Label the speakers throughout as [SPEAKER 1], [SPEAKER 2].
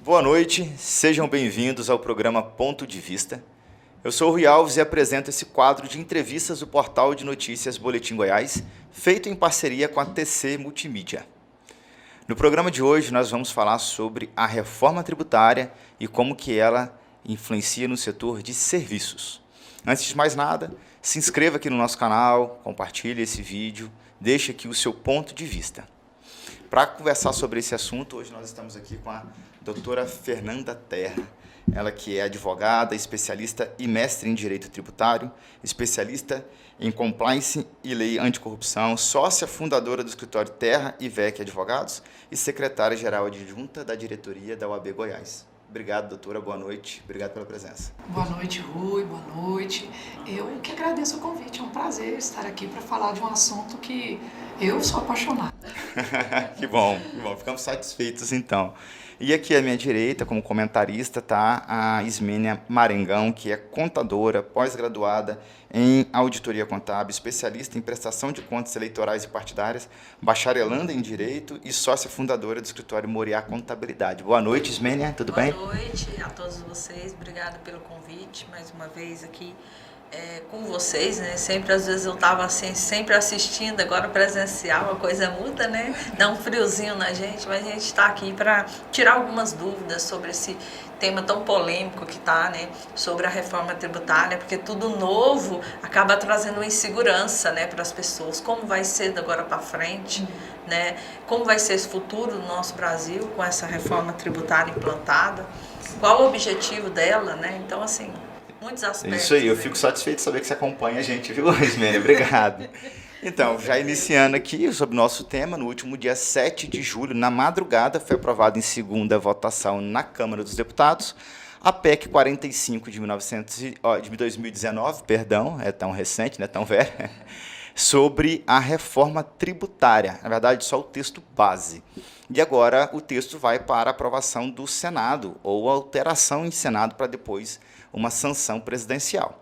[SPEAKER 1] Boa noite, sejam bem-vindos ao programa Ponto de Vista. Eu sou o Rui Alves e apresento esse quadro de entrevistas do portal de notícias Boletim Goiás, feito em parceria com a TC Multimídia. No programa de hoje nós vamos falar sobre a reforma tributária e como que ela influencia no setor de serviços. Antes de mais nada, se inscreva aqui no nosso canal, compartilhe esse vídeo, deixe aqui o seu ponto de vista. Para conversar sobre esse assunto, hoje nós estamos aqui com a doutora Fernanda Terra, ela que é advogada, especialista e mestre em Direito Tributário, especialista em Compliance e Lei Anticorrupção, sócia fundadora do escritório Terra e Vec Advogados e secretária-geral adjunta da diretoria da OAB Goiás. Obrigado, doutora, boa noite, obrigado pela presença.
[SPEAKER 2] Boa noite, Rui, boa noite. Eu que agradeço o convite, é um prazer estar aqui para falar de um assunto que eu sou apaixonada.
[SPEAKER 1] Que bom, ficamos satisfeitos então. E aqui à minha direita, como comentarista, está a Ismênia Marengão, que é contadora, pós-graduada em auditoria contábil, especialista em prestação de contas eleitorais e partidárias, bacharelanda em Direito e sócia fundadora do escritório Moriá Contabilidade. Boa noite, Ismênia, tudo bem?
[SPEAKER 3] Boa noite a todos vocês, obrigada pelo convite, mais uma vez aqui com vocês, né? Sempre, às vezes eu estava assim, sempre assistindo, agora presencial, a coisa muda, né? Dá um friozinho na gente, mas a gente está aqui para tirar algumas dúvidas sobre esse tema tão polêmico que está, né? Sobre a reforma tributária, porque tudo novo acaba trazendo insegurança, né? Para as pessoas. Como vai ser de agora para frente, né? Como vai ser esse futuro do nosso Brasil com essa reforma tributária implantada? Qual o objetivo dela, né? Então, assim, muitos aspectos.
[SPEAKER 1] Isso aí, eu fico satisfeito de saber que você acompanha a gente, viu, Ismênia? Obrigado. Então, já iniciando aqui sobre o nosso tema, no último dia 7 de julho, na madrugada, foi aprovado em segunda votação na Câmara dos Deputados a PEC 45 de 2019, perdão, é tão recente, não é tão velho, sobre a reforma tributária, na verdade só o texto base. E agora o texto vai para a aprovação do Senado, ou alteração em Senado para depois uma sanção presidencial.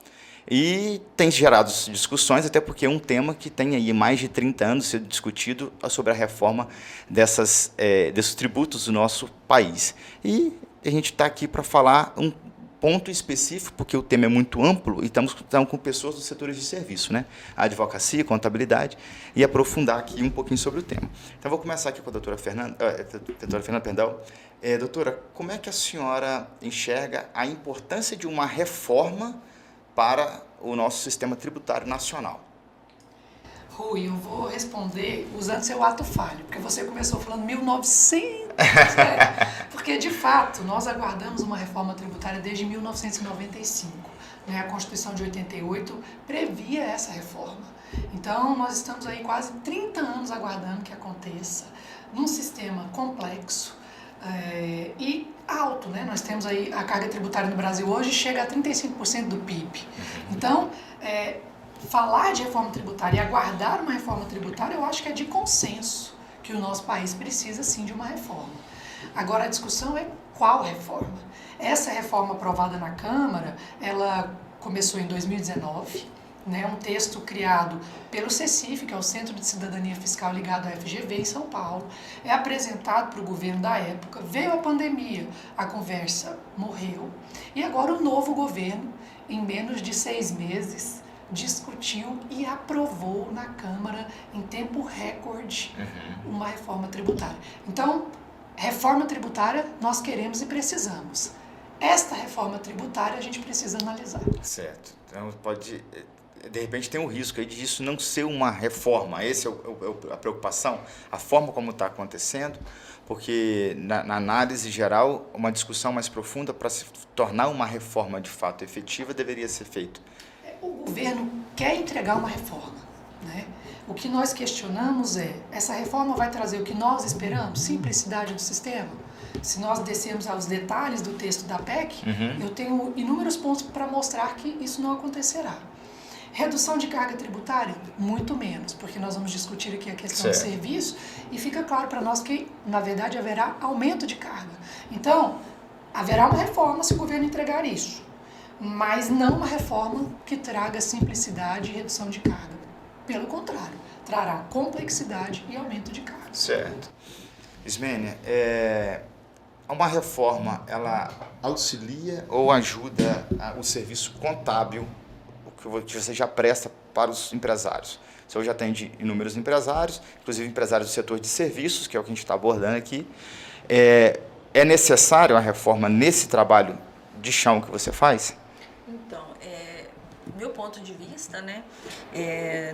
[SPEAKER 1] E tem gerado discussões, até porque é um tema que tem aí mais de 30 anos sendo discutido sobre a reforma desses tributos do nosso país. E a gente está aqui para falar um ponto específico, porque o tema é muito amplo e estamos com pessoas dos setores de serviço, né? A advocacia, contabilidade, e aprofundar aqui um pouquinho sobre o tema. Então, vou começar aqui com a doutora Fernanda, perdão. Doutora, como é que a senhora enxerga a importância de uma reforma para o nosso sistema tributário nacional?
[SPEAKER 2] Rui, eu vou responder usando seu ato falho, porque você começou falando 1900, porque de fato nós aguardamos uma reforma tributária desde 1995, né? A Constituição de 88 previa essa reforma. Então nós estamos aí quase 30 anos aguardando que aconteça num sistema complexo e alto, né? Nós temos aí a carga tributária no Brasil hoje chega a 35% do PIB. Então, falar de reforma tributária e aguardar uma reforma tributária, eu acho que é de consenso que o nosso país precisa sim de uma reforma. Agora a discussão é qual reforma. Essa reforma aprovada na Câmara, ela começou em 2019, né, um texto criado pelo CECIF, que é o Centro de Cidadania Fiscal ligado à FGV em São Paulo, é apresentado para o governo da época, veio a pandemia, a conversa morreu, e agora o novo governo, em menos de 6 meses, discutiu e aprovou na Câmara, em tempo recorde, uma reforma tributária. Então, reforma tributária nós queremos e precisamos. Esta reforma tributária a gente precisa analisar.
[SPEAKER 1] Certo. Então, de repente tem um risco aí de isso não ser uma reforma. Essa é a preocupação, a forma como está acontecendo, porque na análise geral, uma discussão mais profunda para se tornar uma reforma de fato efetiva deveria ser feita.
[SPEAKER 2] O governo quer entregar uma reforma, né? O que nós questionamos essa reforma vai trazer o que nós esperamos? Simplicidade do sistema? Se nós descermos aos detalhes do texto da PEC, eu tenho inúmeros pontos para mostrar que isso não acontecerá. Redução de carga tributária? Muito menos, porque nós vamos discutir aqui a questão do serviço e fica claro para nós que, na verdade, haverá aumento de carga. Então, haverá uma reforma se o governo entregar isso, mas não uma reforma que traga simplicidade e redução de carga. Pelo contrário, trará complexidade e aumento de carga.
[SPEAKER 1] Certo. Ismênia, uma reforma, ela auxilia ou ajuda o serviço contábil, o que você já presta para os empresários? Você hoje atende inúmeros empresários, inclusive empresários do setor de serviços, que é o que a gente está abordando aqui. É necessário uma reforma nesse trabalho de chão que você faz?
[SPEAKER 3] Então, meu ponto de vista, né,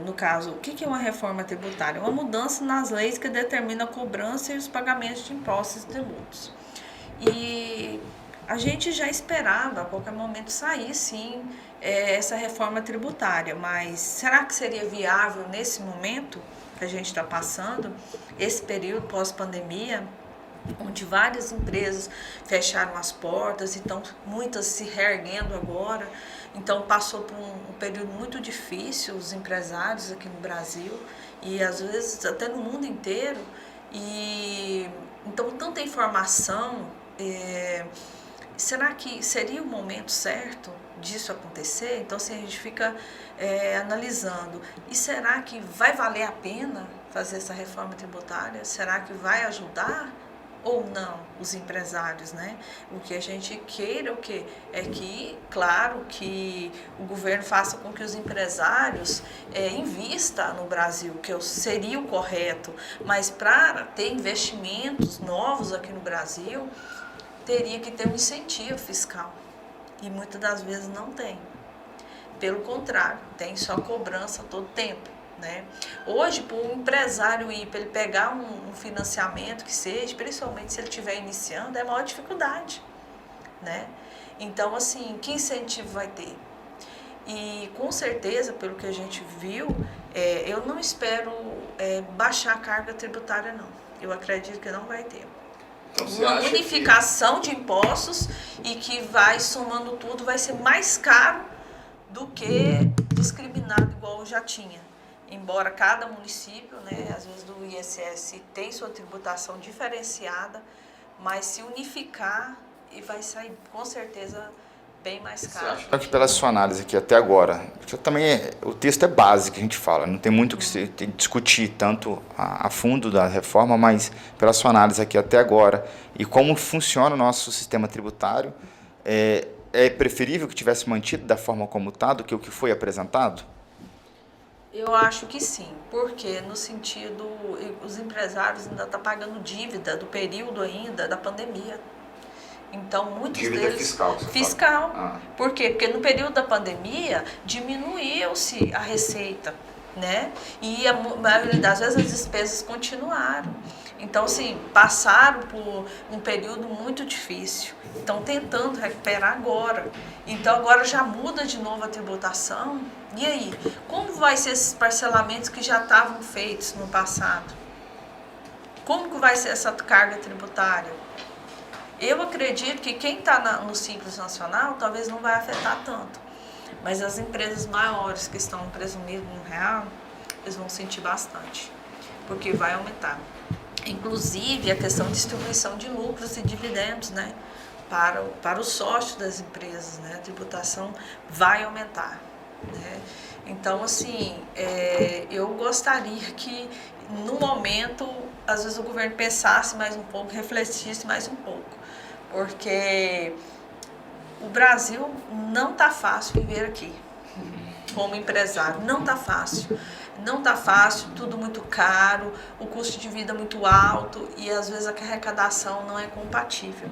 [SPEAKER 3] no caso, o que é uma reforma tributária? Uma mudança nas leis que determina a cobrança e os pagamentos de impostos e tributos. E a gente já esperava a qualquer momento sair, sim, essa reforma tributária, mas será que seria viável nesse momento que a gente está passando, esse período pós-pandemia, onde várias empresas fecharam as portas e estão muitas se reerguendo agora? Então passou por um período muito difícil os empresários aqui no Brasil e às vezes até no mundo inteiro. E então tanta informação, será que seria o momento certo disso acontecer? Então assim, a gente fica analisando, e será que vai valer a pena fazer essa reforma tributária? Será que vai ajudar ou não os empresários, né? O que a gente queira, o que é que, claro, que o governo faça com que os empresários invistam no Brasil, que seria o correto, mas para ter investimentos novos aqui no Brasil, teria que ter um incentivo fiscal, e muitas das vezes não tem. Pelo contrário, tem só cobrança todo tempo. Né? Hoje, para um empresário ir, para ele pegar um financiamento que seja, principalmente se ele estiver iniciando, é a maior dificuldade. Né? Então, assim, que incentivo vai ter? E com certeza, pelo que a gente viu, eu não espero baixar a carga tributária, não. Eu acredito que não vai ter.
[SPEAKER 1] Então,
[SPEAKER 3] uma unificação de impostos e que vai somando tudo, vai ser mais caro do que discriminado igual já tinha. Embora cada município, né, às vezes do ISS tem sua tributação diferenciada, mas se unificar e vai sair com certeza bem mais caro.
[SPEAKER 1] Acho que pela sua análise aqui até agora, também o texto é básico que a gente fala, não tem muito o que se discutir tanto a fundo da reforma, mas pela sua análise aqui até agora e como funciona o nosso sistema tributário, é preferível que tivesse mantido da forma como está do que o que foi apresentado?
[SPEAKER 3] Eu acho que sim, porque no sentido, os empresários ainda estão pagando dívida do período ainda da pandemia. Então, muitos
[SPEAKER 1] dívida
[SPEAKER 3] deles... Fiscal. Por quê? Porque no período da pandemia, diminuiu-se a receita, né? E a maioria das vezes as despesas continuaram. Então, assim, passaram por um período muito difícil. Estão tentando recuperar agora. Então, agora já muda de novo a tributação. E aí, como vai ser esses parcelamentos que já estavam feitos no passado? Como que vai ser essa carga tributária? Eu acredito que quem está no Simples Nacional talvez não vai afetar tanto. Mas as empresas maiores que estão presumidas no real, eles vão sentir bastante. Porque vai aumentar. Inclusive a questão de distribuição de lucros e dividendos, né? Para os sócios das empresas, né? A tributação vai aumentar. Né? Então, assim, eu gostaria que, no momento, às vezes o governo pensasse mais um pouco, refletisse mais um pouco, porque o Brasil não está fácil viver aqui, como empresário, não está fácil. Não está fácil, tudo muito caro, o custo de vida muito alto e, às vezes, a arrecadação não é compatível.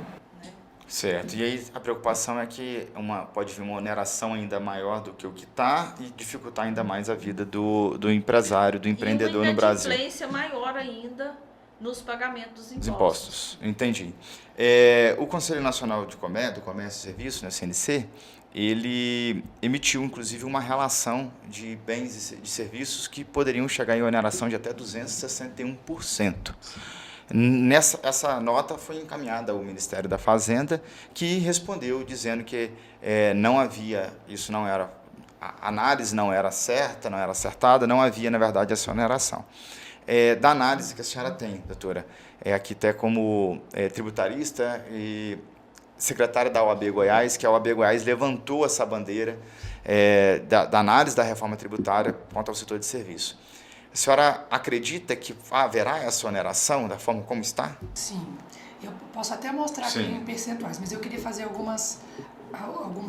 [SPEAKER 1] Certo, e aí a preocupação é que pode vir uma oneração ainda maior do que o que está e dificultar ainda mais a vida do empresário, do empreendedor no Brasil.
[SPEAKER 3] E uma inadimplência maior ainda nos pagamentos dos
[SPEAKER 1] impostos. Entendi. O Conselho Nacional do Comércio e Serviços, né, CNC, ele emitiu inclusive uma relação de bens e de serviços que poderiam chegar em oneração de até 261%. Essa nota foi encaminhada ao Ministério da Fazenda, que respondeu dizendo que não havia, isso não era, a análise não era certa, não era acertada, não havia, na verdade, essa oneração. Da análise que a senhora tem, doutora, aqui até como tributarista e secretária da OAB Goiás, que a OAB Goiás levantou essa bandeira da análise da reforma tributária quanto ao setor de serviço. A senhora acredita que haverá essa oneração da forma como está?
[SPEAKER 2] Sim. Eu posso até mostrar aqui
[SPEAKER 1] Sim.
[SPEAKER 2] em percentuais, mas eu queria fazer alguns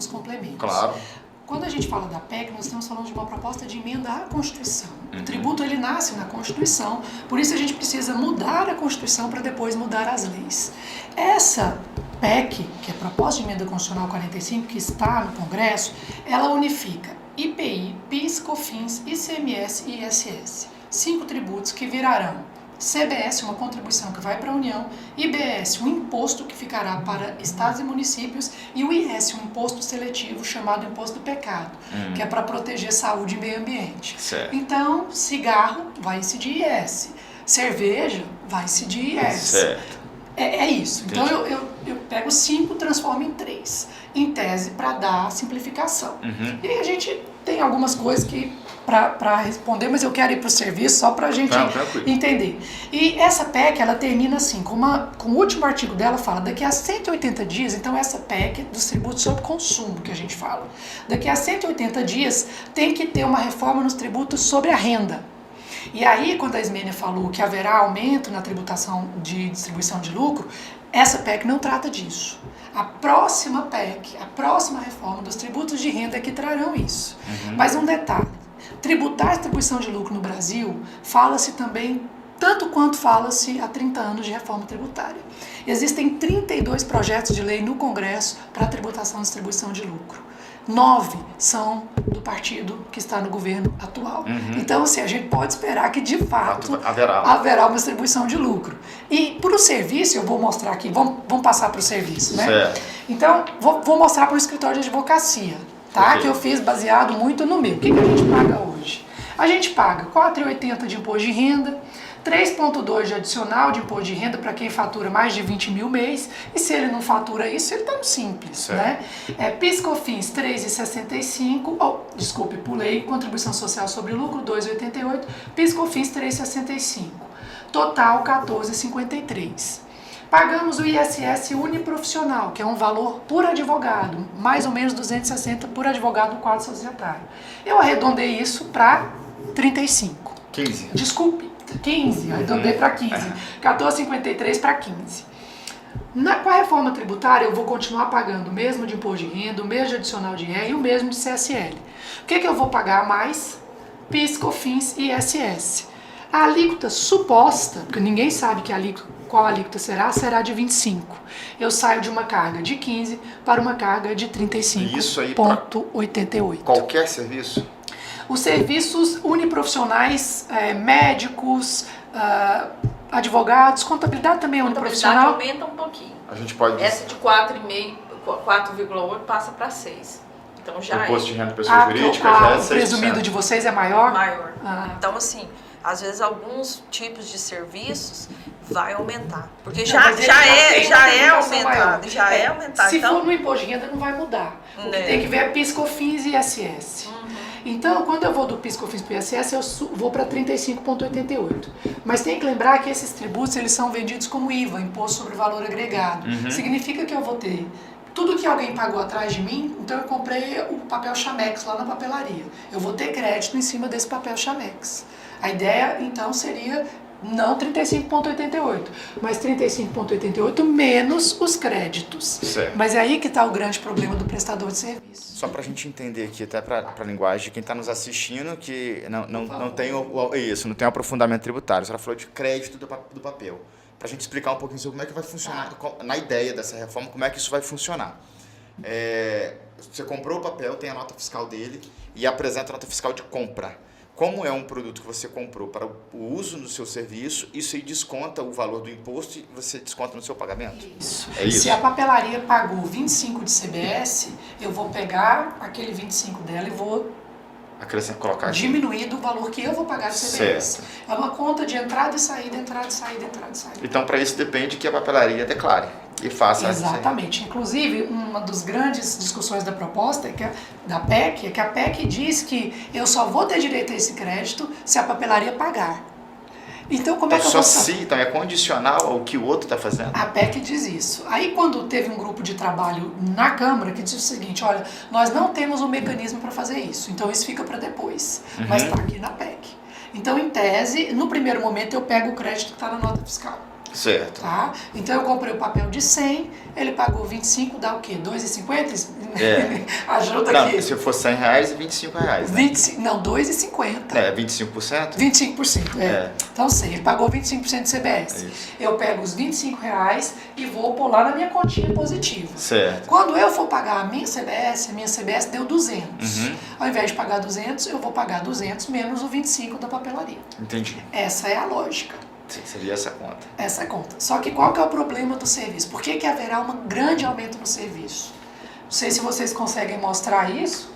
[SPEAKER 2] complementos.
[SPEAKER 1] Claro.
[SPEAKER 2] Quando a gente fala da PEC, nós estamos falando de uma proposta de emenda à Constituição. O tributo, ele nasce na Constituição, por isso a gente precisa mudar a Constituição para depois mudar as leis. Essa PEC, que é a Proposta de Emenda Constitucional 45, que está no Congresso, ela unifica IPI, PIS, COFINS, ICMS e ISS. 5 tributos que virarão CBS, uma contribuição que vai para a União, IBS, um imposto que ficará para estados e municípios, e o IS, um imposto seletivo chamado Imposto do Pecado, que é para proteger saúde e meio ambiente.
[SPEAKER 1] Certo.
[SPEAKER 2] Então, cigarro vai incidir IS, cerveja vai incidir IS.
[SPEAKER 1] Certo.
[SPEAKER 2] É isso. Então,
[SPEAKER 1] Entendi.
[SPEAKER 2] eu pego 5, transformo em 3, em tese, para dar simplificação. E aí a gente tem algumas coisas que para responder, mas eu quero ir para o serviço só para a gente entender. E essa PEC, ela termina assim, com o último artigo dela fala, daqui a 180 dias, então essa PEC dos tributos sobre consumo que a gente fala, daqui a 180 dias tem que ter uma reforma nos tributos sobre a renda. E aí, quando a Ismênia falou que haverá aumento na tributação de distribuição de lucro, essa PEC não trata disso. A próxima PEC, a próxima reforma dos tributos de renda é que trarão isso. Mas um detalhe, tributar a distribuição de lucro no Brasil, fala-se também, tanto quanto fala-se há 30 anos de reforma tributária. Existem 32 projetos de lei no Congresso para a tributação e distribuição de lucro. 9 são do partido que está no governo atual. Então, assim, a gente pode esperar que, de fato, haverá uma distribuição de lucro. E para o serviço, eu vou mostrar aqui, vamos passar para o serviço, né?
[SPEAKER 1] Certo.
[SPEAKER 2] Então, vou mostrar para o escritório de advocacia, tá?
[SPEAKER 1] Okay.
[SPEAKER 2] Que eu fiz baseado muito no meu. O que a gente paga hoje? A gente paga R$ 4,80 de imposto de renda, 3,2 de adicional de imposto de renda para quem fatura mais de 20 mil mês, e se ele não fatura isso, ele está no simples,
[SPEAKER 1] certo.
[SPEAKER 2] né? PIS/COFINS 3,65, desculpe, pulei, contribuição social sobre lucro 2,88, PIS/COFINS 3,65, total 14,53. Pagamos o ISS uniprofissional, que é um valor por advogado, mais ou menos 260 por advogado no quadro societário. Eu arredondei isso para 35.
[SPEAKER 1] 15.
[SPEAKER 2] Desculpe, 15, arredondei para 15. 14,53 para 15. Com a reforma tributária, eu vou continuar pagando o mesmo de imposto de renda, o mesmo de adicional de IR e o mesmo de CSL. O que eu vou pagar mais? PIS, COFINS e ISS. A alíquota suposta, porque ninguém sabe qual alíquota será de 25. Eu saio de uma carga de 15 para uma carga de 35,88.
[SPEAKER 1] Qualquer serviço?
[SPEAKER 2] Os serviços uniprofissionais, médicos, advogados, contabilidade também é uniprofissional.
[SPEAKER 3] Aumenta um pouquinho.
[SPEAKER 1] A gente pode...
[SPEAKER 3] Essa de 4,8 passa para 6. Então já
[SPEAKER 1] o imposto
[SPEAKER 3] é.
[SPEAKER 1] de renda da pessoa jurídica já é 6%.
[SPEAKER 2] O presumido de vocês é maior?
[SPEAKER 3] Maior. Então, assim, às vezes alguns tipos de serviços vai aumentar. Porque já é aumentado. Já é aumentado.
[SPEAKER 2] Se
[SPEAKER 3] então,
[SPEAKER 2] for no imposto de renda, não vai mudar. O que tem que ver é PIS, COFINS e ISS. Então, quando eu vou do PIS, COFINS para o ISS, eu vou para 35,88. Mas tem que lembrar que esses tributos eles são vendidos como IVA, Imposto sobre Valor Agregado. Significa que eu vou ter tudo que alguém pagou atrás de mim, então eu comprei o papel Chamex lá na papelaria. Eu vou ter crédito em cima desse papel Chamex. A ideia, então, seria não 35,88, mas 35,88 menos os créditos.
[SPEAKER 1] Certo.
[SPEAKER 2] Mas é aí que está o grande problema do prestador de serviço.
[SPEAKER 1] Só para a gente entender aqui, até para a linguagem de quem está nos assistindo, que não tem não tem o aprofundamento tributário. A senhora falou de crédito do papel. Para a gente explicar um pouquinho sobre como é que vai funcionar, na ideia dessa reforma, como é que isso vai funcionar. Você comprou o papel, tem a nota fiscal dele e apresenta a nota fiscal de compra. Como é um produto que você comprou para o uso do seu serviço, isso aí desconta o valor do imposto e você desconta no seu pagamento?
[SPEAKER 2] Isso.
[SPEAKER 1] É isso.
[SPEAKER 2] Se a papelaria pagou 25 de CBS, eu vou pegar aquele 25 dela e vou
[SPEAKER 1] colocar aqui.
[SPEAKER 2] diminuir do valor que eu vou pagar de CBS.
[SPEAKER 1] Certo.
[SPEAKER 2] É uma conta de entrada e saída, entrada e saída, entrada e saída.
[SPEAKER 1] Então, para isso depende que a papelaria declare e faça.
[SPEAKER 2] Exatamente. Inclusive, uma das grandes discussões da proposta, da PEC, é que a PEC diz que eu só vou ter direito a esse crédito se a papelaria pagar. Então, como é que eu vou saber?
[SPEAKER 1] Então, é condicional ao que o outro está fazendo?
[SPEAKER 2] A PEC diz isso. Aí, quando teve um grupo de trabalho na Câmara que disse o seguinte, olha, nós não temos um mecanismo para fazer isso, então isso fica para depois, mas está aqui na PEC. Então, em tese, no primeiro momento eu pego o crédito que está na nota fiscal.
[SPEAKER 1] Certo.
[SPEAKER 2] Tá? Então eu comprei o papel de 100, ele pagou 25, dá o quê? 2,50?
[SPEAKER 1] É.
[SPEAKER 2] Ajuda
[SPEAKER 1] Não,
[SPEAKER 2] aqui.
[SPEAKER 1] se for R$100, R$25, né?
[SPEAKER 2] 25, não, 2,50.
[SPEAKER 1] 25%?
[SPEAKER 2] 25%, Então, sei, ele pagou 25% de CBS.
[SPEAKER 1] Isso.
[SPEAKER 2] Eu pego os R$25 e vou pôr lá na minha continha positiva.
[SPEAKER 1] Certo.
[SPEAKER 2] Quando eu for pagar a minha CBS deu 200.
[SPEAKER 1] Uhum.
[SPEAKER 2] Ao invés de pagar 200, eu vou pagar 200 menos o 25 da papelaria.
[SPEAKER 1] Entendi.
[SPEAKER 2] Essa é a lógica.
[SPEAKER 1] Seria essa conta.
[SPEAKER 2] Essa é a conta. Só que qual que é o problema do serviço? Por que haverá um grande aumento no serviço? Não sei se vocês conseguem mostrar isso.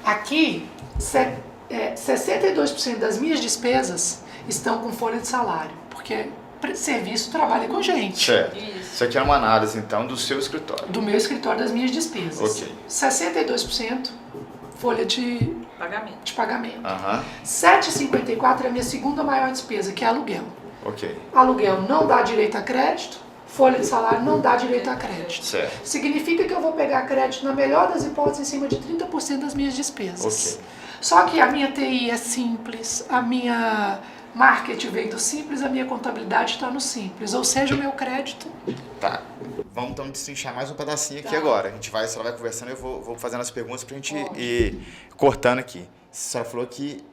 [SPEAKER 2] Aqui, 62% das minhas despesas estão com folha de salário, porque serviço trabalha com gente.
[SPEAKER 1] Certo. Isso aqui é uma análise, então, do seu escritório.
[SPEAKER 2] Do meu escritório, das minhas despesas.
[SPEAKER 1] Ok.
[SPEAKER 2] 62% folha de pagamento.
[SPEAKER 1] Aham.
[SPEAKER 2] 7,54 é a minha segunda maior despesa, que é aluguel.
[SPEAKER 1] Ok.
[SPEAKER 2] Aluguel não dá direito a crédito, folha de salário não dá direito a crédito.
[SPEAKER 1] Certo.
[SPEAKER 2] Significa que eu vou pegar crédito, na melhor das hipóteses, em cima de 30% das minhas despesas.
[SPEAKER 1] Ok.
[SPEAKER 2] Só que a minha TI é simples, a minha marketing vem do simples, a minha contabilidade está no simples. Ou seja, o meu crédito...
[SPEAKER 1] Tá. Vamos então destrinchar mais um pedacinho aqui
[SPEAKER 2] Tá.
[SPEAKER 1] agora. A senhora vai conversando e eu vou fazendo as perguntas pra gente ir cortando aqui. A senhora falou que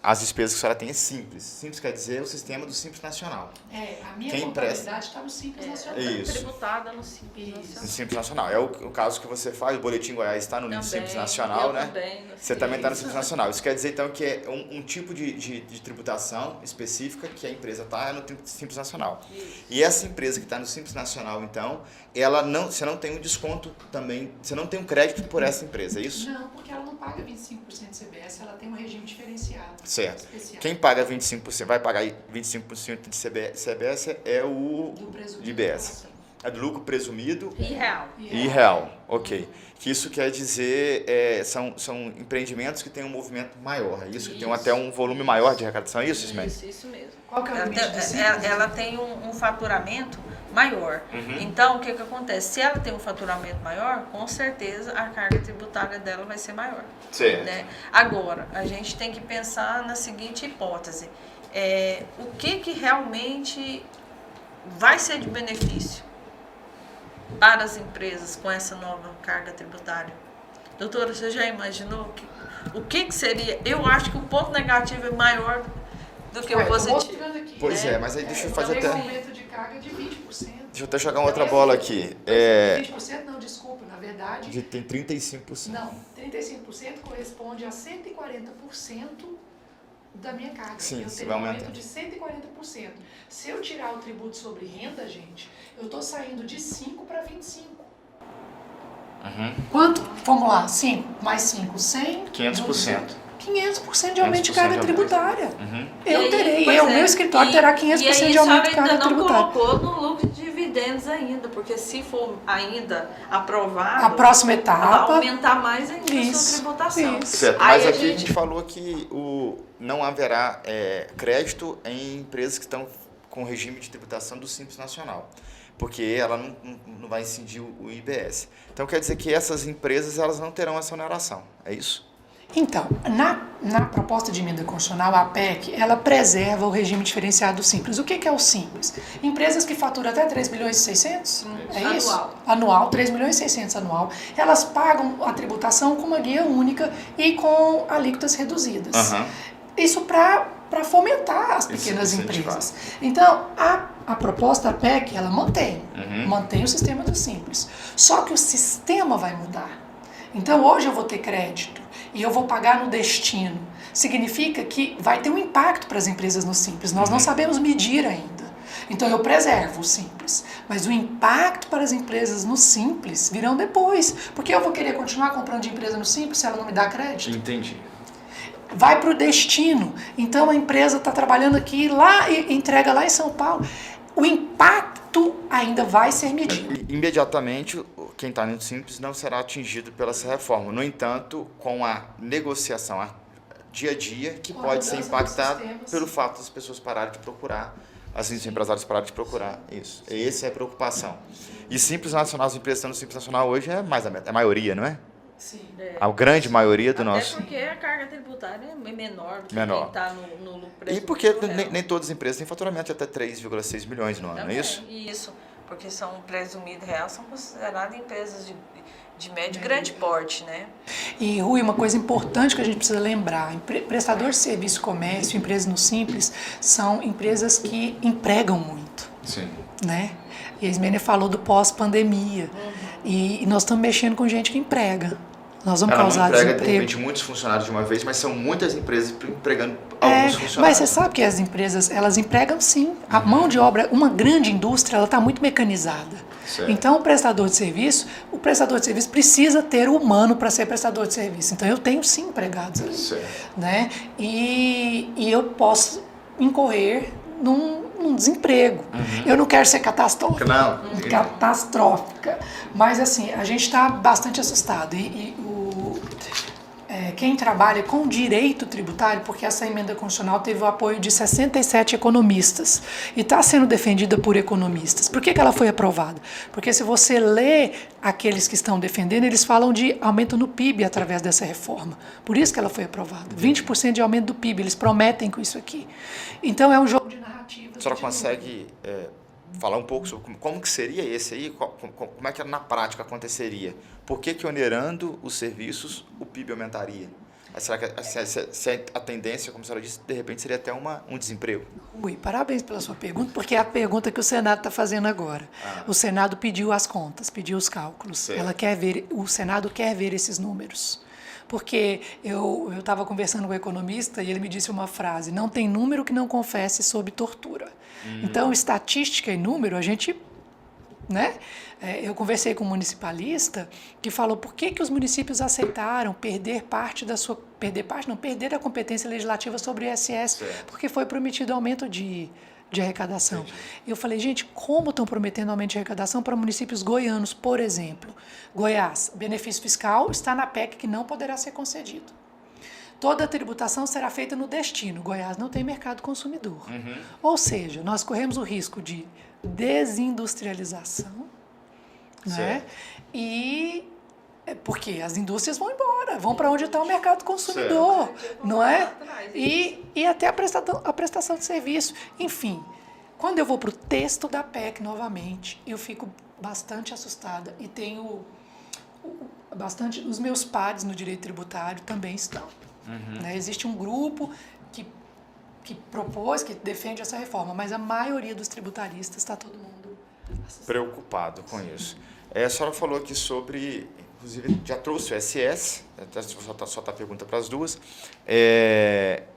[SPEAKER 1] as despesas que a senhora tem é simples. Simples quer dizer o sistema do Simples Nacional.
[SPEAKER 2] A minha
[SPEAKER 1] Quem
[SPEAKER 2] contabilidade está no simples nacional.
[SPEAKER 1] Isso.
[SPEAKER 3] Tributada no Simples
[SPEAKER 1] No
[SPEAKER 3] Nacional.
[SPEAKER 1] Simples Nacional. É o caso que você faz, o Boletim Goiás está no
[SPEAKER 3] Também,
[SPEAKER 1] Simples Nacional,
[SPEAKER 3] eu
[SPEAKER 1] né?
[SPEAKER 3] também, no
[SPEAKER 1] Você também está no
[SPEAKER 3] Simples.
[SPEAKER 1] Simples Nacional. Isso quer dizer, então, que é um tipo de tributação específica que a empresa está no Simples Nacional.
[SPEAKER 3] Isso.
[SPEAKER 1] E essa empresa que está no Simples Nacional, então, você não tem um desconto também, você não tem um crédito por essa empresa, é isso?
[SPEAKER 2] Não, porque ela não paga 25% de CBS, ela tem um regime diferenciado.
[SPEAKER 1] Certo.
[SPEAKER 2] Especial.
[SPEAKER 1] Quem paga 25%, vai pagar 25% de CBS é o
[SPEAKER 2] Do presumido
[SPEAKER 1] IBS. É do lucro presumido
[SPEAKER 3] E real.
[SPEAKER 1] e real. Ok. Que isso quer dizer, são empreendimentos que têm um movimento maior, é isso? Que tem até um volume maior de arrecadação, é isso, Ismael?
[SPEAKER 3] Isso mesmo.
[SPEAKER 2] Qual que é o
[SPEAKER 3] Ela
[SPEAKER 2] limite
[SPEAKER 3] tem,
[SPEAKER 2] do simples?
[SPEAKER 3] ela tem um faturamento maior.
[SPEAKER 1] Uhum.
[SPEAKER 3] Então, o que acontece? Se ela tem um faturamento maior, com certeza a carga tributária dela vai ser maior.
[SPEAKER 1] Certo.
[SPEAKER 3] Né? Agora, a gente tem que pensar na seguinte hipótese. O que realmente vai ser de benefício para as empresas com essa nova carga tributária? Doutora, você já imaginou o que seria? Eu acho que o ponto negativo é maior do que o
[SPEAKER 2] Eu tô
[SPEAKER 3] positivo.
[SPEAKER 2] mostrando aqui.
[SPEAKER 1] Pois é, mas aí deixa eu fazer
[SPEAKER 2] Tem um
[SPEAKER 1] até...
[SPEAKER 2] aumento de carga de 20%.
[SPEAKER 1] Deixa eu até jogar uma outra bola aqui.
[SPEAKER 2] 20% não, desculpa, na verdade...
[SPEAKER 1] Tem 35%.
[SPEAKER 2] Não, 35% corresponde a 140% da minha carga.
[SPEAKER 1] Sim,
[SPEAKER 2] eu
[SPEAKER 1] você
[SPEAKER 2] tenho
[SPEAKER 1] vai
[SPEAKER 2] um aumento
[SPEAKER 1] aumentando.
[SPEAKER 2] de 140%. Se eu tirar o tributo sobre renda, gente, eu estou saindo de 5 para 25.
[SPEAKER 1] Uhum.
[SPEAKER 2] Quanto? Vamos lá, 5 mais 5, 100?
[SPEAKER 1] 500%.
[SPEAKER 2] 500% de aumento de
[SPEAKER 1] 500%
[SPEAKER 2] carga
[SPEAKER 1] de aumento.
[SPEAKER 2] tributária.
[SPEAKER 1] Uhum.
[SPEAKER 2] Eu terei,
[SPEAKER 3] Pois
[SPEAKER 2] o meu escritório terá 500% de aumento de carga
[SPEAKER 3] ainda não
[SPEAKER 2] tributária.
[SPEAKER 3] colocou no lucro de dividendos ainda, porque se for ainda aprovado,
[SPEAKER 2] A próxima
[SPEAKER 3] vai
[SPEAKER 2] etapa...
[SPEAKER 3] aumentar mais ainda a
[SPEAKER 2] Isso,
[SPEAKER 3] sua tributação.
[SPEAKER 2] isso.
[SPEAKER 1] Certo,
[SPEAKER 3] Aí
[SPEAKER 1] mas
[SPEAKER 3] a
[SPEAKER 1] aqui a
[SPEAKER 3] gente-
[SPEAKER 1] gente falou que não haverá crédito em empresas que estão com regime de tributação do Simples Nacional, porque ela não vai incidir o IBS. Então quer dizer que essas empresas elas não terão essa oneração, é isso?
[SPEAKER 2] Então, na proposta de emenda constitucional, a PEC, ela preserva o regime diferenciado do Simples. O que é o Simples? Empresas que faturam até 3 milhões e 600, é isso?
[SPEAKER 3] Anual.
[SPEAKER 2] Anual, 3 milhões e 600 anual, elas pagam a tributação com uma guia única e com alíquotas reduzidas.
[SPEAKER 1] Aham.
[SPEAKER 2] Isso para fomentar as pequenas
[SPEAKER 1] incentivar.
[SPEAKER 2] empresas. Então, a proposta, a PEC, ela mantém o sistema do Simples. Só que o sistema vai mudar. Então, hoje eu vou ter crédito e eu vou pagar no destino. Significa que vai ter um impacto para as empresas no Simples. Nós não sabemos medir ainda. Então, eu preservo o Simples. Mas o impacto para as empresas no Simples virão depois. Porque eu vou querer continuar comprando de empresa no Simples se ela não me dá crédito?
[SPEAKER 1] Entendi.
[SPEAKER 2] Vai para o destino. Então a empresa está trabalhando aqui lá e entrega lá em São Paulo. O impacto ainda vai ser medido.
[SPEAKER 1] Imediatamente, quem está no Simples não será atingido pela essa reforma. No entanto, com a negociação dia a dia, que
[SPEAKER 2] Com a
[SPEAKER 1] pode ser
[SPEAKER 2] mudança dos
[SPEAKER 1] impactado
[SPEAKER 2] sistemas.
[SPEAKER 1] pelo fato das pessoas pararem de procurar, os empresários pararem de procurar isso. Essa é a preocupação. E Simples Nacional, as empresas que estão no Simples Nacional hoje é a maioria, não é?
[SPEAKER 2] Sim.
[SPEAKER 1] A grande maioria do
[SPEAKER 3] Até
[SPEAKER 1] nosso...
[SPEAKER 3] porque a carga tributária é menor do que
[SPEAKER 1] Menor.
[SPEAKER 3] quem está no lucro
[SPEAKER 1] E
[SPEAKER 3] presumido
[SPEAKER 1] porque
[SPEAKER 3] real.
[SPEAKER 1] nem todas as empresas têm faturamento de até 3,6 milhões no ano, não é
[SPEAKER 3] Também,
[SPEAKER 1] isso?
[SPEAKER 3] Isso, porque são presumido real, são consideradas empresas de médio e grande porte, né?
[SPEAKER 2] E, Rui, uma coisa importante que a gente precisa lembrar, prestador de serviço, comércio, empresas no Simples, são empresas que empregam muito,
[SPEAKER 1] Sim.
[SPEAKER 2] né? E a Ismênia falou do pós-pandemia, e nós estamos mexendo com gente que emprega. Nós vamos
[SPEAKER 1] Ela não
[SPEAKER 2] causar
[SPEAKER 1] emprega, de
[SPEAKER 2] desemprego.
[SPEAKER 1] repente, muitos funcionários de uma vez, mas são muitas empresas empregando alguns funcionários.
[SPEAKER 2] Mas você sabe que as empresas, elas empregam sim. A mão de obra, uma grande indústria, ela está muito mecanizada.
[SPEAKER 1] Certo.
[SPEAKER 2] Então, o prestador de serviço precisa ter o humano para ser prestador de serviço. Então, eu tenho sim empregados ali.
[SPEAKER 1] Certo.
[SPEAKER 2] Né? E eu posso incorrer num desemprego. Eu não quero ser catastrófica.
[SPEAKER 1] Não.
[SPEAKER 2] Catastrófica. Mas assim, a gente está bastante assustado. Quem trabalha com direito tributário, porque essa emenda constitucional teve o apoio de 67 economistas e está sendo defendida por economistas. Por que ela foi aprovada? Porque se você lê aqueles que estão defendendo, eles falam de aumento no PIB através dessa reforma. Por isso que ela foi aprovada. 20% de aumento do PIB, eles prometem com isso aqui. Então é um jogo de narrativa.
[SPEAKER 1] A senhora consegue falar um pouco sobre como que seria esse aí? Como é que na prática aconteceria? Por que onerando os serviços o PIB aumentaria? Será que se a tendência, como a senhora disse, de repente seria até um desemprego?
[SPEAKER 2] Rui, parabéns pela sua pergunta, porque é a pergunta que o Senado está fazendo agora. O Senado pediu as contas, pediu os cálculos.
[SPEAKER 1] Certo.
[SPEAKER 2] O Senado quer ver esses números. Porque eu estava conversando com o economista e ele me disse uma frase: não tem número que não confesse sob tortura. Então, estatística e número, a gente... Né? Eu conversei com um municipalista que falou por que os municípios aceitaram perder a competência legislativa sobre o ISS, porque foi prometido aumento de arrecadação. Eu falei, gente, como estão prometendo aumento de arrecadação para municípios goianos, por exemplo? Goiás, benefício fiscal está na PEC que não poderá ser concedido. Toda a tributação será feita no destino. Goiás não tem mercado consumidor. Ou seja, nós corremos o risco de desindustrialização, né? E porque as indústrias vão embora, vão para onde está o mercado consumidor, não é? E até a prestação de serviço. Enfim, quando eu vou para o texto da PEC novamente, eu fico bastante assustada e tenho bastante... Os meus pares no direito tributário também estão. Né? Existe um grupo que propôs, que defende essa reforma, mas a maioria dos tributaristas está todo mundo assustado.
[SPEAKER 1] Preocupado com isso. A senhora falou aqui sobre, inclusive já trouxe o SS, só tá a pergunta para as duas,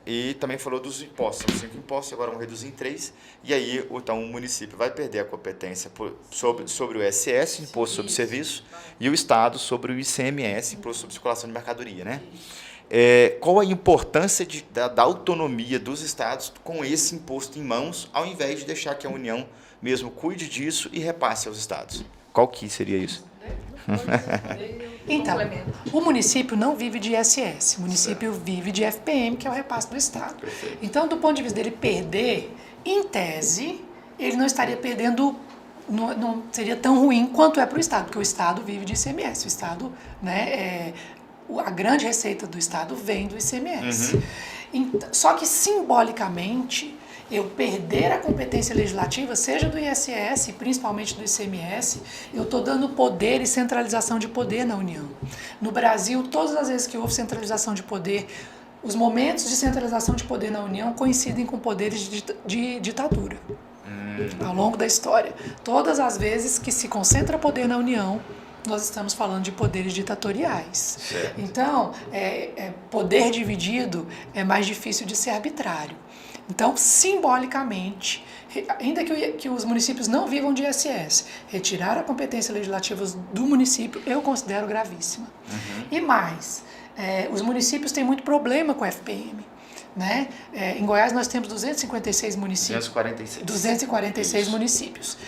[SPEAKER 1] e também falou dos impostos, são 5 impostos, agora vão reduzir em 3, e aí então, o município vai perder a competência sobre o SS, Imposto sobre Serviço, e o Estado sobre o ICMS, Imposto sobre Circulação de Mercadoria, né? Qual a importância da autonomia dos estados com esse imposto em mãos, ao invés de deixar que a União mesmo cuide disso e repasse aos estados? Qual que seria isso?
[SPEAKER 2] Então, o município não vive de ISS, o município vive de FPM, que é o repasse do Estado.
[SPEAKER 1] Perfeito.
[SPEAKER 2] Então, do ponto de vista dele perder, em tese, ele não estaria perdendo, não seria tão ruim quanto é para o Estado, porque o Estado vive de ICMS, o Estado, né, a grande receita do Estado vem do ICMS. Só que, simbolicamente, eu perder a competência legislativa, seja do ISS, principalmente do ICMS, eu estou dando poder e centralização de poder na União. No Brasil, todas as vezes que houve centralização de poder, os momentos de centralização de poder na União coincidem com poderes de ditadura. Ao longo da história. Todas as vezes que se concentra poder na União, nós estamos falando de poderes ditatoriais.
[SPEAKER 1] Certo.
[SPEAKER 2] Então, poder dividido é mais difícil de ser arbitrário. Então, simbolicamente, ainda que os municípios não vivam de ISS, retirar a competência legislativa do município eu considero gravíssima. E mais, os municípios têm muito problema com a FPM. Né? Em Goiás nós temos 256 municípios. 246 municípios.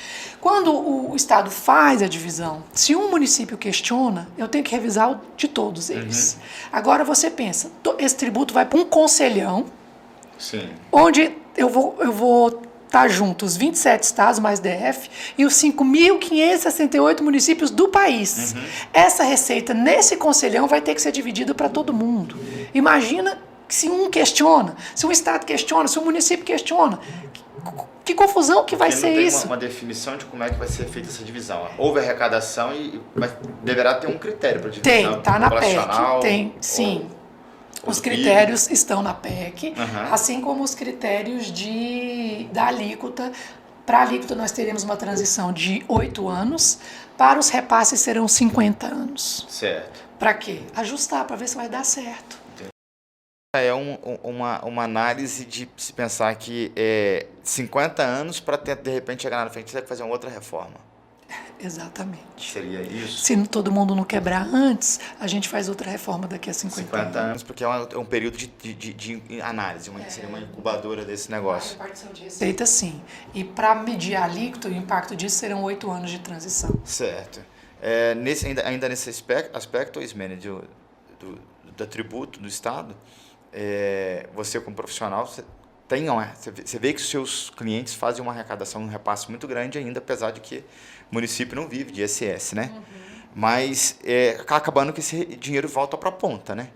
[SPEAKER 2] Quando o Estado faz a divisão, se um município questiona, eu tenho que revisar o de todos eles. Agora você pensa, esse tributo vai para um conselhão,
[SPEAKER 1] Sim.
[SPEAKER 2] onde eu vou tá junto os 27 estados mais DF e os 5.568 municípios do país. Essa receita nesse conselhão vai ter que ser dividida para todo mundo. Imagina se um questiona, se um estado questiona, se um município questiona. Que confusão que vai ser isso?
[SPEAKER 1] Não tem uma definição de como é que vai ser feita essa divisão. Houve arrecadação mas deverá ter um critério para divisão.
[SPEAKER 2] Tem, tá na PEC, tem, sim. Os critérios estão na PEC, assim como os critérios da alíquota. Para a alíquota nós teremos uma transição de 8 anos, para os repasses serão 50 anos.
[SPEAKER 1] Certo.
[SPEAKER 2] Para quê? Ajustar, para ver se vai dar certo.
[SPEAKER 1] É uma análise de se pensar que 50 anos para de repente chegar na frente e ter que fazer uma outra reforma.
[SPEAKER 2] Exatamente.
[SPEAKER 1] Seria isso?
[SPEAKER 2] Se todo mundo não quebrar antes, a gente faz outra reforma daqui a 50
[SPEAKER 1] anos. Porque é um período de análise, seria uma incubadora desse negócio.
[SPEAKER 2] A repartição de receita, sim. E para medir a alíquota, o impacto disso serão 8 anos de transição.
[SPEAKER 1] Certo. Ainda nesse aspecto, Ismênia, do tributo do Estado, você como profissional, você vê que os seus clientes fazem uma arrecadação, um repasse muito grande ainda, apesar de que o município não vive de ISS, né? Mas acabando que esse dinheiro volta para a ponta, né?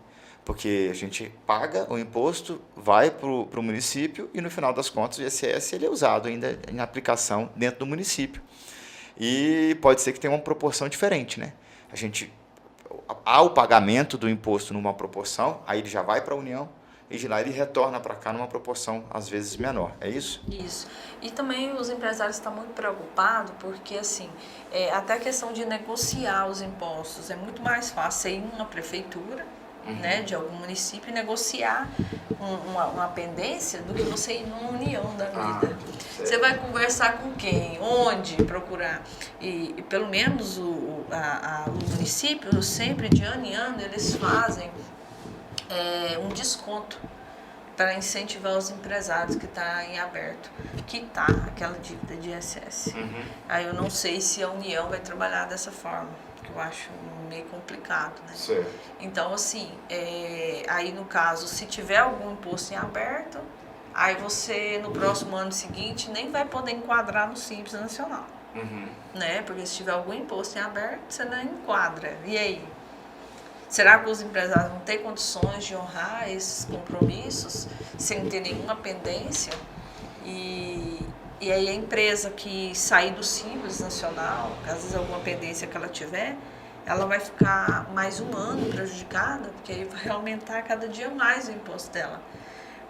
[SPEAKER 1] Porque a gente paga o imposto, vai para o município e no final das contas o ISS ele é usado ainda em aplicação dentro do município. E pode ser que tenha uma proporção diferente, né? Há o pagamento do imposto numa proporção, aí ele já vai para a União e de lá ele retorna para cá numa proporção às vezes menor, é isso?
[SPEAKER 3] Isso. E também os empresários estão muito preocupados porque, assim, até a questão de negociar os impostos, é muito mais fácil ir em uma prefeitura, né, de algum município e negociar uma pendência do que você ir numa união da vida. Você vai conversar com quem? Onde procurar? E pelo menos o município, sempre de ano em ano, eles fazem um desconto para incentivar os empresários que está em aberto, quitar aquela dívida de ISS. Aí eu não sei se a União vai trabalhar dessa forma, que eu acho meio complicado, né?
[SPEAKER 1] Certo.
[SPEAKER 3] Então, assim, aí no caso, se tiver algum imposto em aberto, aí você, no próximo ano seguinte, nem vai poder enquadrar no Simples Nacional, né? Porque se tiver algum imposto em aberto, você não enquadra. E aí? Será que os empresários vão ter condições de honrar esses compromissos sem ter nenhuma pendência? E aí a empresa que sair do Simples Nacional, às vezes alguma pendência que ela tiver, ela vai ficar mais um ano prejudicada, porque aí vai aumentar cada dia mais o imposto dela.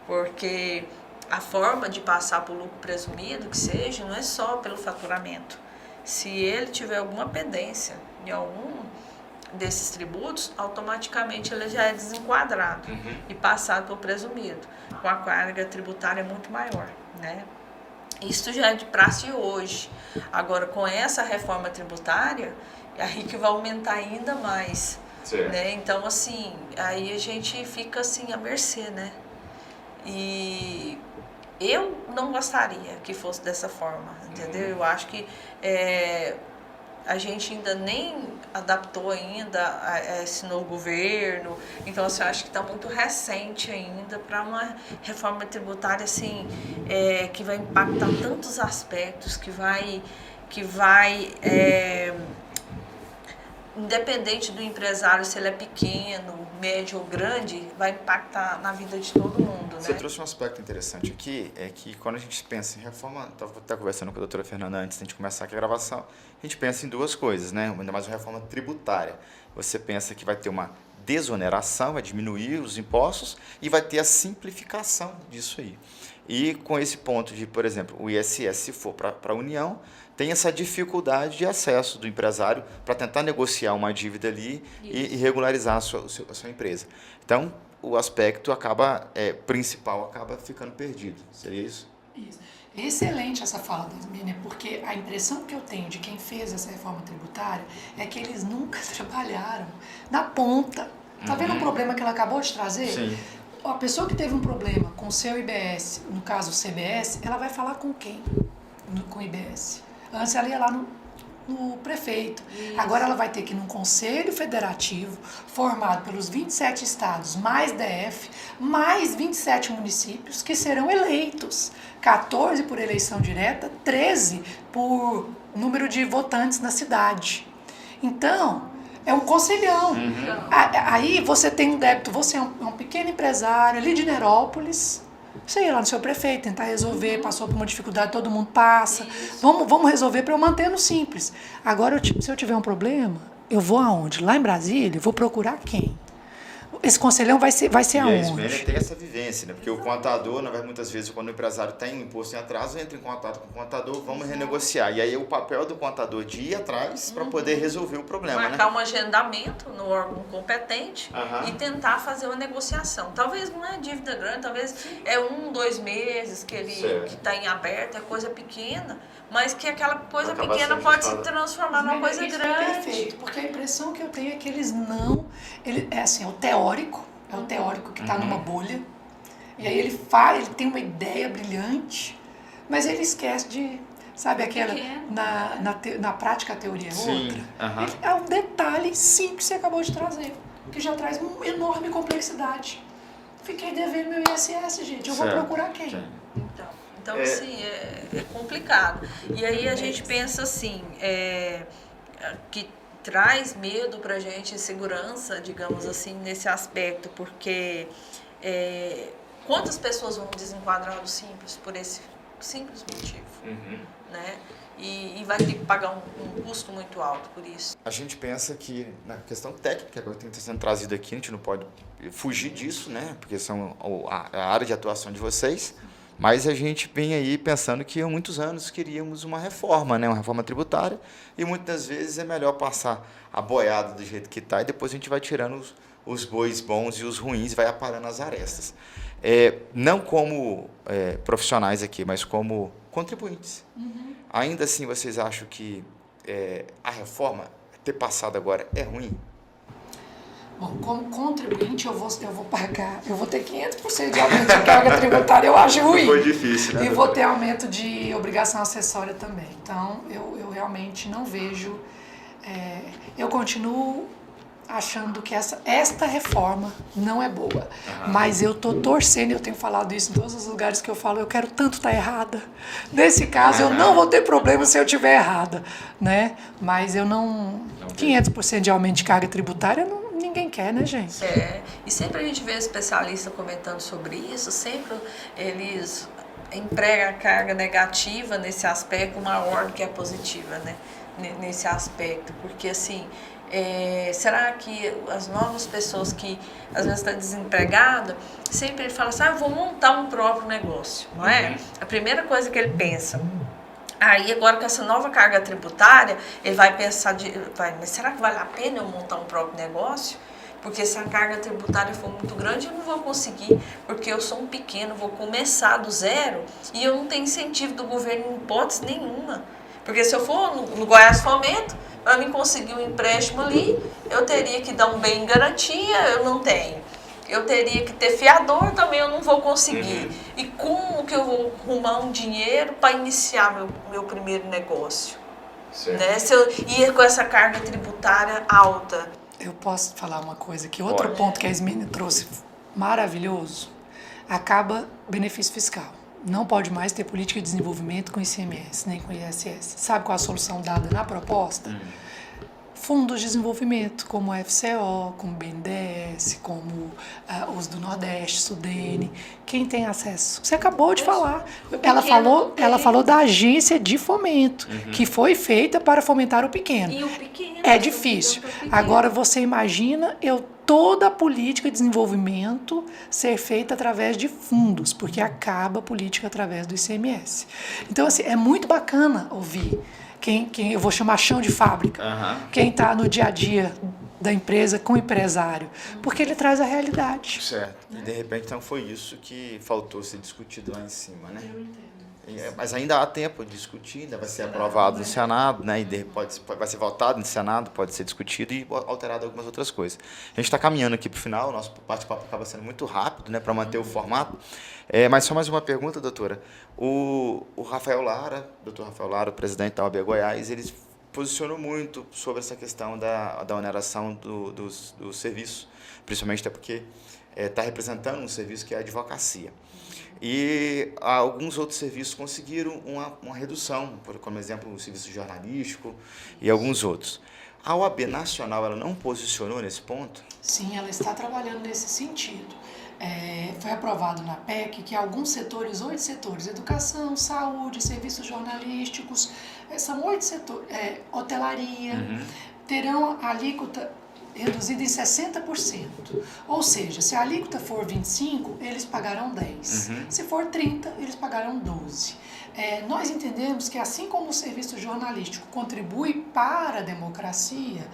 [SPEAKER 3] Porque a forma de passar por lucro presumido, que seja, não é só pelo faturamento. Se ele tiver alguma pendência em algum desses tributos, automaticamente ele já é desenquadrado e passado por presumido, com a carga tributária muito maior, né? Isso já é de praxe hoje. Agora, com essa reforma tributária, aí que vai aumentar ainda mais, né? Então, assim, aí a gente fica assim à mercê, né? E eu não gostaria que fosse dessa forma, entendeu? Eu acho que a gente ainda nem adaptou ainda a esse novo governo, então assim, eu acho que está muito recente ainda para uma reforma tributária assim, que vai impactar tantos aspectos, que vai independente do empresário, se ele é pequeno, médio ou grande, vai impactar na vida de todo mundo, né?
[SPEAKER 1] Você trouxe um aspecto interessante aqui, é que quando a gente pensa em reforma, estava até conversando com a doutora Fernanda antes de a gente começar aqui a gravação, a gente pensa em duas coisas, né? Ainda mais uma reforma tributária. Você pensa que vai ter uma desoneração, vai diminuir os impostos e vai ter a simplificação disso aí. E com esse ponto de, por exemplo, o ISS, se for para a União, tem essa dificuldade de acesso do empresário para tentar negociar uma dívida ali e regularizar a sua empresa. Então, o aspecto principal acaba ficando perdido. Seria isso?
[SPEAKER 2] Isso. Excelente essa fala da Ismênia, porque a impressão que eu tenho de quem fez essa reforma tributária é que eles nunca trabalharam na ponta. Tá vendo o problema que ela acabou de trazer?
[SPEAKER 1] Sim.
[SPEAKER 2] A pessoa que teve um problema com o seu IBS, no caso o CBS, ela vai falar com quem? Com o IBS. Antes ela ia lá no prefeito.
[SPEAKER 3] Isso.
[SPEAKER 2] Agora ela vai ter que ir num conselho federativo formado pelos 27 estados, mais DF, mais 27 municípios que serão eleitos. 14 por eleição direta, 13 por número de votantes na cidade. Então, é um conselhão. Aí você tem um débito, você é um pequeno empresário ali de Nerópolis, você ia lá no seu prefeito, tentar resolver, passou por uma dificuldade, todo mundo passa. Vamos resolver para eu manter no simples. Agora, se eu tiver um problema, eu vou aonde? Lá em Brasília, eu vou procurar quem? Esse conselhão vai ser
[SPEAKER 1] E a
[SPEAKER 2] aonde?
[SPEAKER 1] Ismênia tem essa vivência, né? Porque o contador, na verdade, muitas vezes, quando o empresário tem um imposto em atraso, entra em contato com o contador, vamos renegociar. E aí é o papel do contador de ir atrás para poder resolver o problema,
[SPEAKER 3] Marcar
[SPEAKER 1] né?
[SPEAKER 3] um agendamento no órgão competente e tentar fazer uma negociação. Talvez não é dívida grande, talvez é 1, 2 meses que está em aberto, é coisa pequena, mas que aquela coisa
[SPEAKER 1] Acaba
[SPEAKER 3] pequena
[SPEAKER 1] sendo
[SPEAKER 3] pode se
[SPEAKER 1] ajustada.
[SPEAKER 3] transformar numa coisa
[SPEAKER 2] Isso é
[SPEAKER 3] grande.
[SPEAKER 2] perfeito, porque a impressão que eu tenho é que eles não... É assim, é o teórico que está numa bolha, e aí ele tem uma ideia brilhante, mas ele esquece de... Sabe aquela... Na prática a teoria é outra. É um detalhe simples que você acabou de trazer, que já traz uma enorme complexidade. Fiquei devendo meu ISS, gente. Eu vou procurar quem?
[SPEAKER 3] Então assim, é complicado. E aí a gente pensa assim, que traz medo pra gente, insegurança, digamos assim, nesse aspecto, porque quantas pessoas vão desenquadrar do Simples por esse simples motivo, né? E vai ter que pagar um custo muito alto por isso.
[SPEAKER 1] A gente pensa que, na questão técnica, que agora tem que estar sendo trazido aqui, a gente não pode fugir disso, né? Porque são a área de atuação de vocês. Mas a gente vem aí pensando que há muitos anos queríamos uma reforma, né? Uma reforma tributária, e muitas vezes é melhor passar a boiada do jeito que está e depois a gente vai tirando os bois bons e os ruins e vai aparando as arestas. Não como profissionais aqui, mas como contribuintes. Ainda assim, vocês acham que a reforma ter passado agora é ruim?
[SPEAKER 2] Bom, como contribuinte, eu vou pagar, eu vou ter 500% de aumento de carga tributária, eu acho ruim.
[SPEAKER 1] Foi difícil, né?
[SPEAKER 2] E vou ter aumento de obrigação acessória também. Então, eu realmente não vejo... eu continuo achando que esta reforma não é boa. Mas eu estou torcendo, eu tenho falado isso em todos os lugares que eu falo, eu quero tanto estar errada. Nesse caso, eu não vou ter problema se eu estiver errada, né? Mas eu não... 500% de aumento de carga tributária, ninguém quer, né, gente?
[SPEAKER 3] E sempre a gente vê especialistas comentando sobre isso, sempre eles empregam a carga negativa nesse aspecto maior do que a positiva, né? Nesse aspecto, porque assim... será que as novas pessoas que às vezes estão desempregadas, sempre ele fala assim, eu vou montar um próprio negócio, não é? A primeira coisa que ele pensa. Aí agora com essa nova carga tributária, ele vai pensar, mas será que vale a pena eu montar um próprio negócio? Porque se a carga tributária for muito grande, eu não vou conseguir, porque eu sou um pequeno, vou começar do zero e eu não tenho incentivo do governo em hipótese nenhuma. Porque se eu for no Goiás Fomento, para mim conseguir um empréstimo ali, eu teria que dar um bem em garantia, eu não tenho. Eu teria que ter fiador, também eu não vou conseguir. E como que eu vou arrumar um dinheiro para iniciar meu primeiro negócio? Né? Se eu ir com essa carga tributária alta.
[SPEAKER 2] Eu posso falar uma coisa aqui, outro ponto que a Ismênia trouxe maravilhoso, acaba benefício fiscal. Não pode mais ter política de desenvolvimento com ICMS, nem com ISS. Sabe qual a solução dada na proposta? Fundos de desenvolvimento, como a FCO, como o BNDES, como os do Nordeste, Sudene. Quem tem acesso? Você acabou de falar. Ela falou da agência de fomento, que foi feita para fomentar o pequeno.
[SPEAKER 3] E o pequeno?
[SPEAKER 2] É difícil. Agora você imagina toda a política de desenvolvimento ser feita através de fundos, porque acaba a política através do ICMS. Então, assim, é muito bacana ouvir quem eu vou chamar chão de fábrica, quem está no dia a dia da empresa com o empresário, porque ele traz a realidade.
[SPEAKER 1] Certo. E de repente, então, foi isso que faltou ser discutido lá em cima, né? Eu entendo. Mas ainda há tempo de discutir, ainda vai ser aprovado no Senado, né? E vai ser votado no Senado, pode ser discutido e alterado algumas outras coisas. A gente está caminhando aqui para o final, o nosso bate-papo acaba sendo muito rápido, né? Para manter o formato. Mas só mais uma pergunta, doutora. O Rafael Lara, doutor Rafael Lara, o presidente da OAB Goiás, ele posicionou muito sobre essa questão da oneração do serviço, principalmente até porque está representando um serviço que é a advocacia. E alguns outros serviços conseguiram uma redução, como exemplo o serviço jornalístico e alguns outros. A OAB Nacional, ela não posicionou nesse ponto?
[SPEAKER 2] Sim, ela está trabalhando nesse sentido. Foi aprovado na PEC que alguns setores, 8 setores, educação, saúde, serviços jornalísticos, são 8 setores, hotelaria, terão a alíquota reduzida em 60%. Ou seja, se a alíquota for 25%, eles pagarão 10%. Se for 30%, eles pagarão 12%. Nós entendemos que, assim como o serviço jornalístico contribui para a democracia,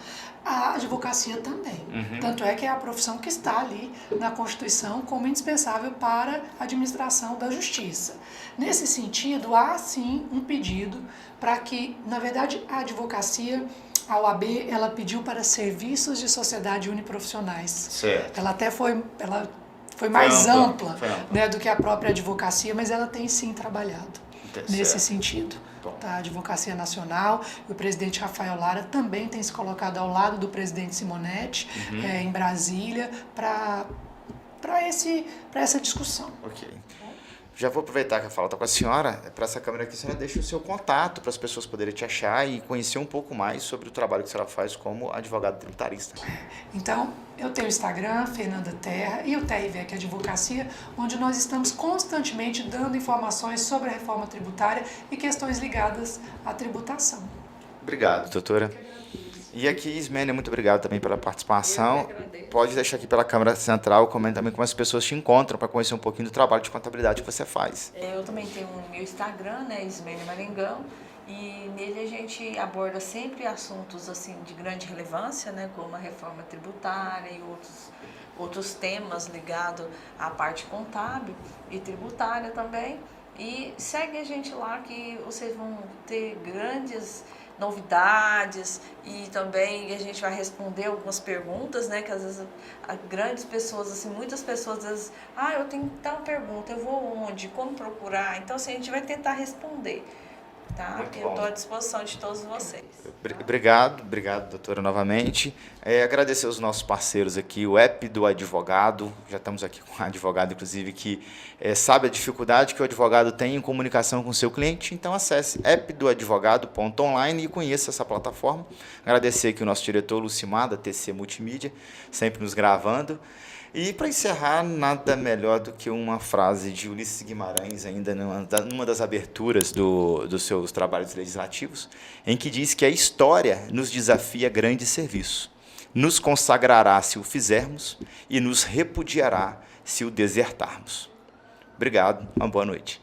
[SPEAKER 2] a advocacia também. Tanto é que é a profissão que está ali na Constituição como indispensável para a administração da justiça. Nesse sentido, há sim um pedido para que, na verdade, a advocacia, a OAB, ela pediu para serviços de sociedade uniprofissionais.
[SPEAKER 1] Certo.
[SPEAKER 2] Ela até foi mais ampla,
[SPEAKER 1] ampla.
[SPEAKER 2] Do que a própria advocacia, mas ela tem sim trabalhado nesse sentido. Tá? A Advocacia Nacional e o presidente Rafael Lara também tem se colocado ao lado do presidente Simonetti em Brasília para essa discussão.
[SPEAKER 1] Ok. Já vou aproveitar que a fala está com a senhora, para essa câmera aqui, a senhora deixa o seu contato para as pessoas poderem te achar e conhecer um pouco mais sobre o trabalho que a senhora faz como advogada tributarista.
[SPEAKER 2] Então, eu tenho o Instagram, Fernanda Terra, e o TRVEC Advocacia, onde nós estamos constantemente dando informações sobre a reforma tributária e questões ligadas à tributação.
[SPEAKER 1] Obrigado, doutora. E aqui, Ismênia, muito obrigado também pela participação. Pode deixar aqui pela câmera central, comenta também como as pessoas te encontram para conhecer um pouquinho do trabalho de contabilidade que você faz.
[SPEAKER 3] Eu também tenho o meu Instagram, né, Ismênia Maringão, e nele a gente aborda sempre assuntos assim de grande relevância, né, como a reforma tributária e outros temas ligados à parte contábil e tributária também. E segue a gente lá que vocês vão ter grandes novidades e também a gente vai responder algumas perguntas, né, que às vezes grandes pessoas, assim, muitas pessoas às vezes, eu tenho tal pergunta, eu vou onde, como procurar? Então, assim, a gente vai tentar responder, tá? Eu estou à disposição de todos vocês.
[SPEAKER 1] Obrigado, doutora, novamente. Agradecer aos nossos parceiros aqui, o app do advogado, já estamos aqui com um advogado, inclusive, que sabe a dificuldade que o advogado tem em comunicação com o seu cliente, então acesse appdoadvogado.online e conheça essa plataforma. Agradecer aqui o nosso diretor Lucimar, da TC Multimídia, sempre nos gravando. E, para encerrar, nada melhor do que uma frase de Ulisses Guimarães, ainda numa das aberturas dos seus trabalhos legislativos, em que diz que a história nos desafia a grande serviço, nos consagrará se o fizermos e nos repudiará se o desertarmos. Obrigado, uma boa noite.